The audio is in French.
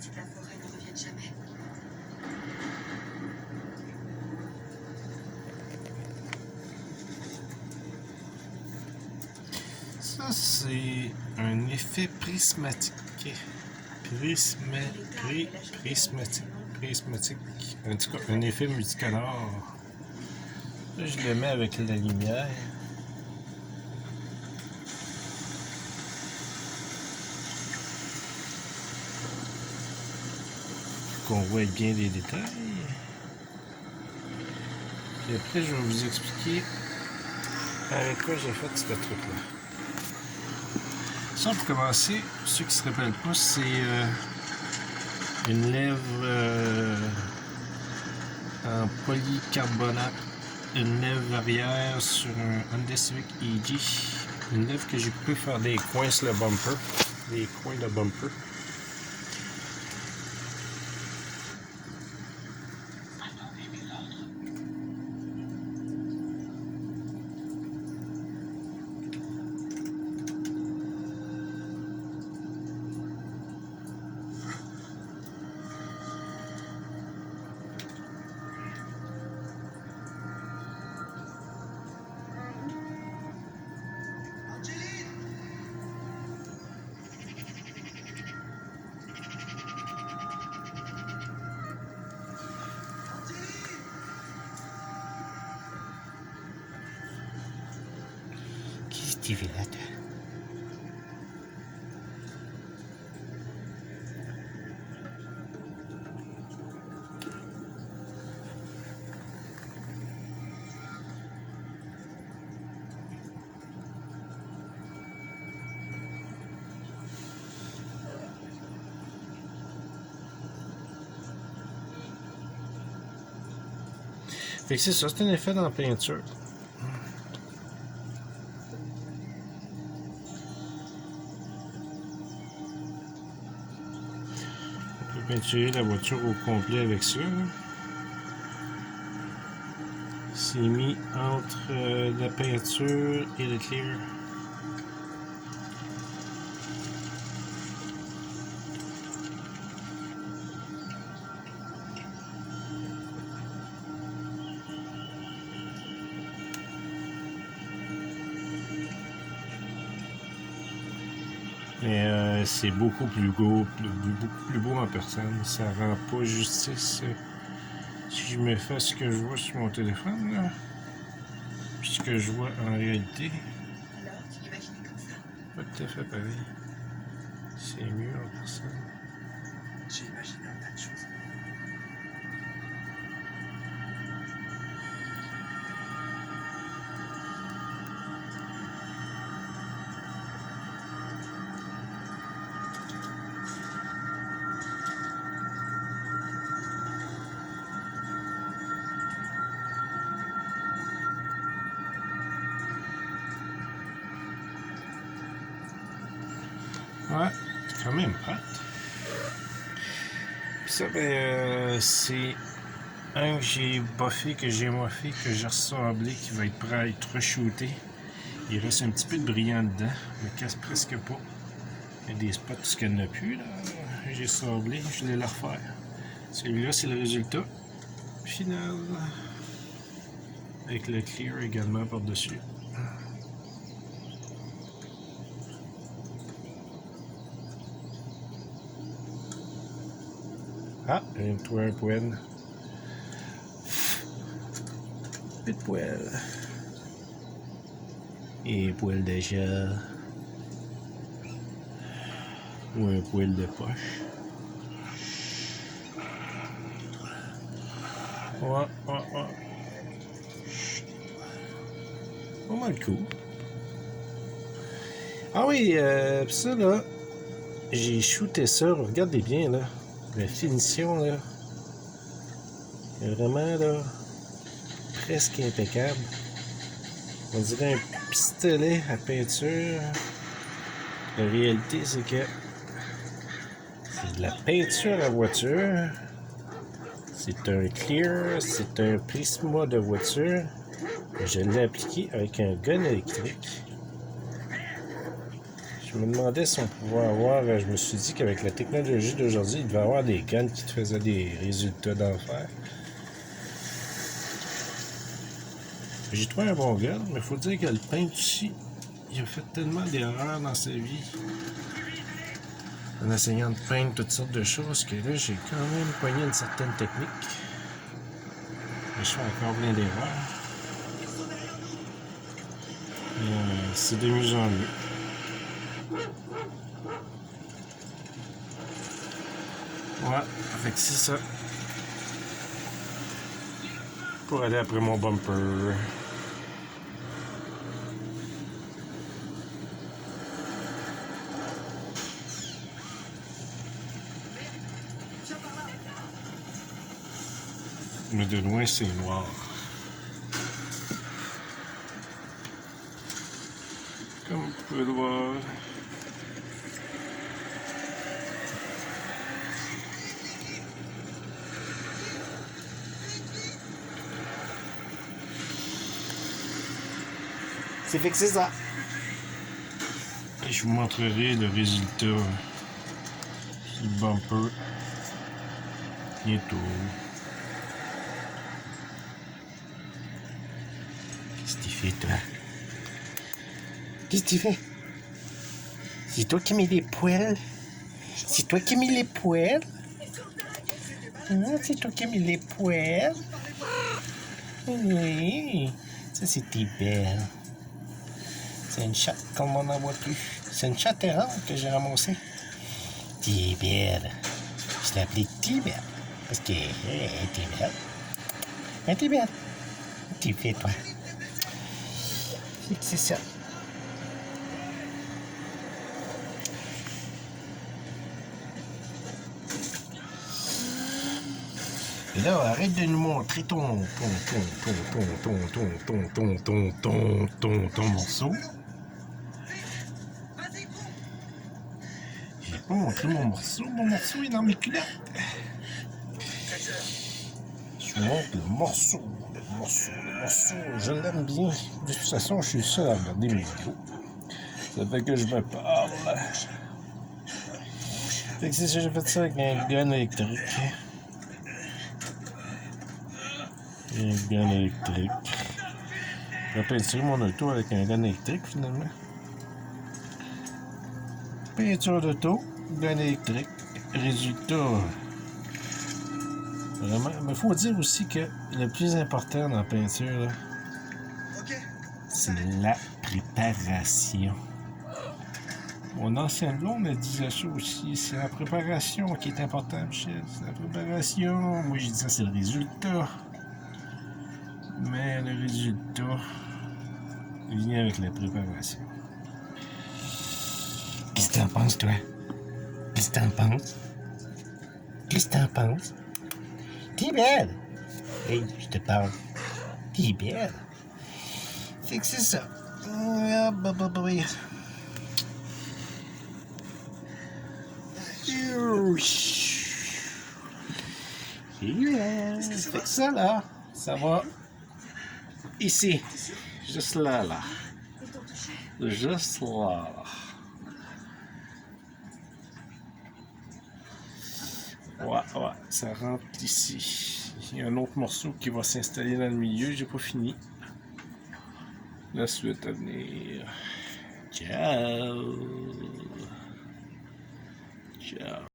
parties de la forêt ne reviennent jamais. Ça, c'est un effet prismatique. Prismatique. En tout cas, un effet multicolore. Là, je le mets avec la lumière. Qu'on voit bien les détails. Et après, je vais vous expliquer avec quoi j'ai fait ce truc-là. Ça, pour commencer, pour ceux qui ne se rappellent pas, c'est une lèvre en polycarbonate, une lèvre arrière sur un Honda Civic EG, une lèvre que j'ai pu faire des coins sur le bumper, des coins de bumper. Qu'est-ce que tu fais là, toi? Fait que c'est ça, c'est un effet dans la peinture. On peut peinturer la voiture au complet avec ça. C'est mis entre la peinture et le clear. Mais c'est beaucoup plus beau, beaucoup plus beau en personne. Ça rend pas justice. Si je me fais ce que je vois sur mon téléphone, là, puis ce que je vois en réalité, Alors, tu l'imaginais comme ça? pas tout à fait pareil. C'est mieux en personne. J'ai imaginé un tas de choses. Ouais, c'est quand même hot. Puis ça, c'est un que j'ai buffé, que j'ai moffé, que j'ai ressemblé, qui va être prêt à être re-shooté. Il reste un petit peu de brillant dedans, mais casse presque pas. Il y a des spots où il n'y en a plus, là. J'ai sablé, je vais le refaire. Celui-là, c'est le résultat final. Avec le clear également par-dessus. Ah, un poêle. Plus de poêle. Et poêle de chat. Ou un poêle de poche. Ouais. Pas mal cool. Ah oui, pis ça là, j'ai shooté ça, regardez bien là, la finition là, est vraiment là, presque impeccable. On dirait un pistolet à peinture. La réalité c'est que c'est de la peinture à voiture. C'est un clear, c'est un prisma de voiture. Je l'ai appliqué avec un gun électrique. Je Je me demandais si on pouvait avoir... je me suis dit qu'avec la technologie d'aujourd'hui, il devait y avoir des guns qui te faisaient des résultats d'enfer. J'ai trouvé un bon gun, mais il faut dire que le peintre aussi, il a fait tellement d'erreurs dans sa vie. En essayant de peindre toutes sortes de choses que là, j'ai quand même pogné une certaine technique. Mais je fais encore plein d'erreurs. C'est de mieux en mieux. Ouais, fait que c'est ça. Pour aller après mon bumper. Mais de loin, c'est noir. Comme vous pouvez le voir. C'est fait que c'est ça. Et je vous montrerai le résultat du bumper bientôt. Qu'est-ce que tu fais, toi? Qu'est-ce que tu fais? C'est toi qui mets les poils? C'est toi qui mets les poils? C'est toi qui mets les poils? Oui. Ça, c'était belle. C'est une chatte comme on n'en voit plus. C'est une chatte errante que j'ai ramassée. Tibelle. Je l'ai appelée Tibelle. Parce qu'elle était belle. Elle était belle. Tu fais, toi. C'est ça. Et là, arrête de nous montrer ton morceau. J'ai pas montré mon morceau est dans mes culottes. Je vous montre le morceau, je l'aime bien. De toute façon, je suis seul à regarder mes vidéos. Ça fait que je me parle. Fait que c'est ça, j'ai fait ça avec un gun électrique. Un gun électrique. J'ai peinturé mon auto avec un gun électrique finalement. Peinture d'auto, gun électrique. Résultat. Vraiment. Mais il faut dire aussi que le plus important dans la peinture, là, c'est la préparation. Mon ancienne blonde elle disait ça aussi. C'est la préparation qui est importante, Michel. C'est la préparation. Moi, je dis ça, c'est le résultat. Mais le résultat vient avec la préparation. Qu'est-ce que t'en penses, toi? Qu'est-ce que t'en penses? Qu'est-ce que t'en penses? T'es belle! Hey, je te parle. T'es belle! Fait que c'est ça. Fait que ça, là, ça va ici. Juste là, là. Juste là, là. Ouais, ça rentre ici. Il y a un autre morceau qui va s'installer dans le milieu, j'ai pas fini. La suite à venir. Ciao. Ciao.